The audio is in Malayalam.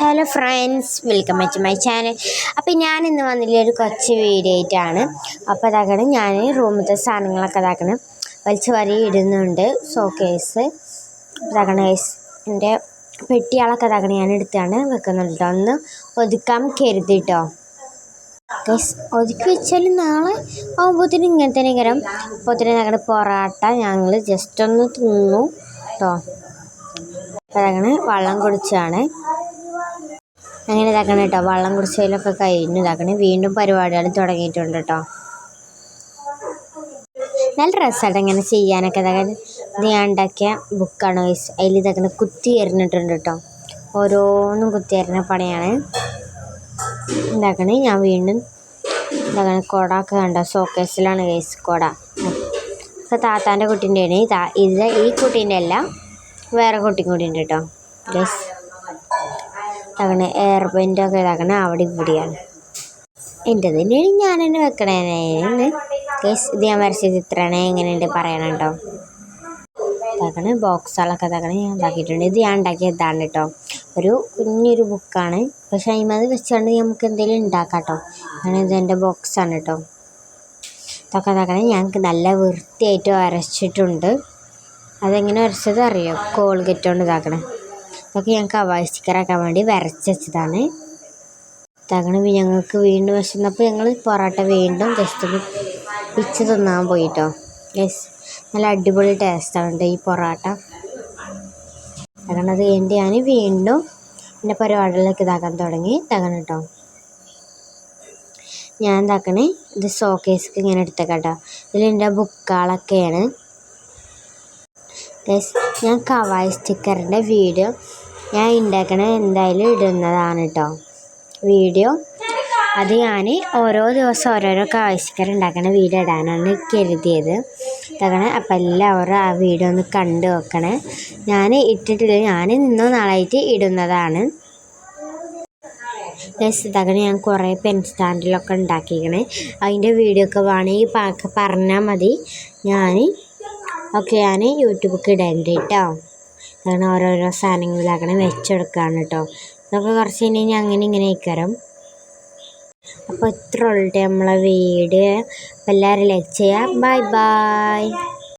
Hello friends, welcome back to my channel. അപ്പോൾ ഞാൻ ഇന്ന് വന്നില്ല ഒരു കൊച്ചു വീഡിയോ ആയിട്ടാണ്. അപ്പോൾ അതാക്കണം ഞാൻ റൂമിലത്തെ സാധനങ്ങളൊക്കെ അതാക്കണം വലിച്ച് വരി ഇടുന്നുണ്ട്. ഷോക്കേസ് ഇതാക്കണം എൻ്റെ പെട്ടികളൊക്കെ അതാക്കണം ഞാൻ എടുത്താണ് വെക്കുന്നുണ്ട് കേട്ടോ. ഒന്ന് ഒതുക്കാൻ കരുതിട്ടോ ഒതുക്കി വെച്ചാൽ നാളെ ആകുമ്പോഴത്തേനും ഇങ്ങനെ തന്നെ കയറാം. അപ്പോൾ തന്നെ ഞങ്ങളുടെ പൊറാട്ട ഞങ്ങൾ ജസ്റ്റ് ഒന്ന് തിന്നു കേട്ടോ. അപ്പോൾ അതങ്ങനെ വെള്ളം കുടിച്ചാണ് അങ്ങനെ ഇതാക്കണം കേട്ടോ. വെള്ളം കുടിച്ചതിലൊക്കെ കഴിഞ്ഞ് ഇതാക്കണേ വീണ്ടും പരിപാടികൾ തുടങ്ങിയിട്ടുണ്ട് കേട്ടോ. നല്ല രസമായിട്ട് ഇങ്ങനെ ചെയ്യാനൊക്കെ ഇതാക്കാൻ ഇത് ഞാൻ ഉണ്ടാക്കിയ ബുക്കാണ്. അതിൽ ഇതാക്കണ കുത്തി എറിഞ്ഞിട്ടുണ്ട് കേട്ടോ. ഓരോന്നും കുത്തി എറിഞ്ഞ പണിയാണ് ഉണ്ടാക്കണേ. ഞാൻ വീണ്ടും ഇതാക്കണ കുട ഒക്കെ കണ്ടോ, ഷോക്കേസിലാണ് കുട. അപ്പോൾ താത്താൻ്റെ കുട്ടീൻ്റെ ആണ് ഇത്. ഈ കുട്ടീൻ്റെ അല്ല, വേറെ കുട്ടിയും കൂടി ഉണ്ട് കേട്ടോ. അങ്ങനെ എയർബെൻ്റൊക്കെ ഇതാക്കണേ അവിടെ ഇവിടെയാണ്. എൻ്റെ തന്നെയാണ് ഞാൻ തന്നെ വെക്കണേന്ന് ഇത് ഞാൻ വരച്ച ചിത്രമാണ്. എങ്ങനെയുണ്ട് പറയണം കേട്ടോ. ഇതാക്കണേ ബോക്സുകളൊക്കെ ഇതാക്കണേ ഞാൻ ഉണ്ടാക്കിയിട്ടുണ്ട്. ഇത് ഞാൻ ഉണ്ടാക്കിയ ഇതാണ് കേട്ടോ. ഒരു കുഞ്ഞൊരു ബുക്കാണ്, പക്ഷേ അതിമത് വെച്ചുകൊണ്ട് നമുക്ക് എന്തെങ്കിലും ഉണ്ടാക്കാം കേട്ടോ. അങ്ങനെ ഇതെൻ്റെ ബോക്സാണ് കേട്ടോ. ഇതൊക്കെ ഇതാക്കണേ ഞങ്ങൾക്ക് നല്ല വൃത്തിയായിട്ട് വരച്ചിട്ടുണ്ട്. അതെങ്ങനെ വരച്ചത് അറിയോ? കോൾഗേറ്റ് കൊണ്ട് ഇതാക്കണേ. ഇതൊക്കെ ഞങ്ങൾക്ക് അവായ് സ്റ്റിക്കറാക്കാൻ വേണ്ടി വരച്ച് വെച്ചതാണ്. ഇതാക്കണം ഞങ്ങൾക്ക് വീണ്ടും വിശന്നപ്പോൾ ഞങ്ങൾ പൊറോട്ട വീണ്ടും ജസ്റ്റ് ഒന്ന് പിച്ച് തിന്നാൻ പോയിട്ടോ. നല്ല അടിപൊളി ടേസ്റ്റാണ് കേട്ടോ ഈ പൊറോട്ട. കാരണം അത് കഴിഞ്ഞിട്ട് ഞാൻ വീണ്ടും എൻ്റെ പരിപാടികളിലേക്ക് ഇതാക്കാൻ തുടങ്ങി. ഇതാക്കണം കേട്ടോ. ഞാൻ ഇതാക്കണേ ഇത് ഷോക്കേസ്ക്ക് ഇങ്ങനെ എടുത്തേക്കാട്ടോ. ഇതിലെൻ്റെ ബുക്കുകളൊക്കെയാണ്. ഞാൻ കവായ് സ്റ്റിക്കറിൻ്റെ വീഡിയോ ഞാൻ ഉണ്ടാക്കണ എന്തായാലും ഇടുന്നതാണ് കേട്ടോ വീഡിയോ. അത് ഞാൻ ഓരോ ദിവസം ഓരോരോ കവായ് സ്റ്റിക്കർ ഉണ്ടാക്കണ വീഡിയോ ഇടാനാണ് കരുതിയത്. ഇതാക്കണേ അപ്പം എല്ലാവരും ആ വീഡിയോ ഒന്ന് കണ്ടു നോക്കണേ. ഞാൻ ഇട്ടിട്ടില്ല, ഞാൻ ഇന്നോ നാളായിട്ട് ഇടുന്നതാണ്. ഇതാക്കണേ ഞാൻ കുറേ പെൻ സ്റ്റാൻഡിലൊക്കെ ഉണ്ടാക്കിക്കണേ. അതിൻ്റെ വീഡിയോ ഒക്കെ വേണമെങ്കിൽ പറഞ്ഞാൽ മതി. ഞാൻ യൂട്യൂബൊക്കെ ഇടേണ്ടി കേട്ടോ. അങ്ങനെ ഓരോരോ സാധനങ്ങളിലാക്കണം വെച്ചെടുക്കുകയാണ് കേട്ടോ. ഇതൊക്കെ കുറച്ച് കഴിഞ്ഞാൽ അങ്ങനെ ഇങ്ങനെ ആയിക്കരം. അപ്പോൾ ഇത്ര ഉള്ളൂ നമ്മളെ വീഡിയോ. എല്ലാവരും ലൈക്ക് ചെയ്യുക. Bye bye.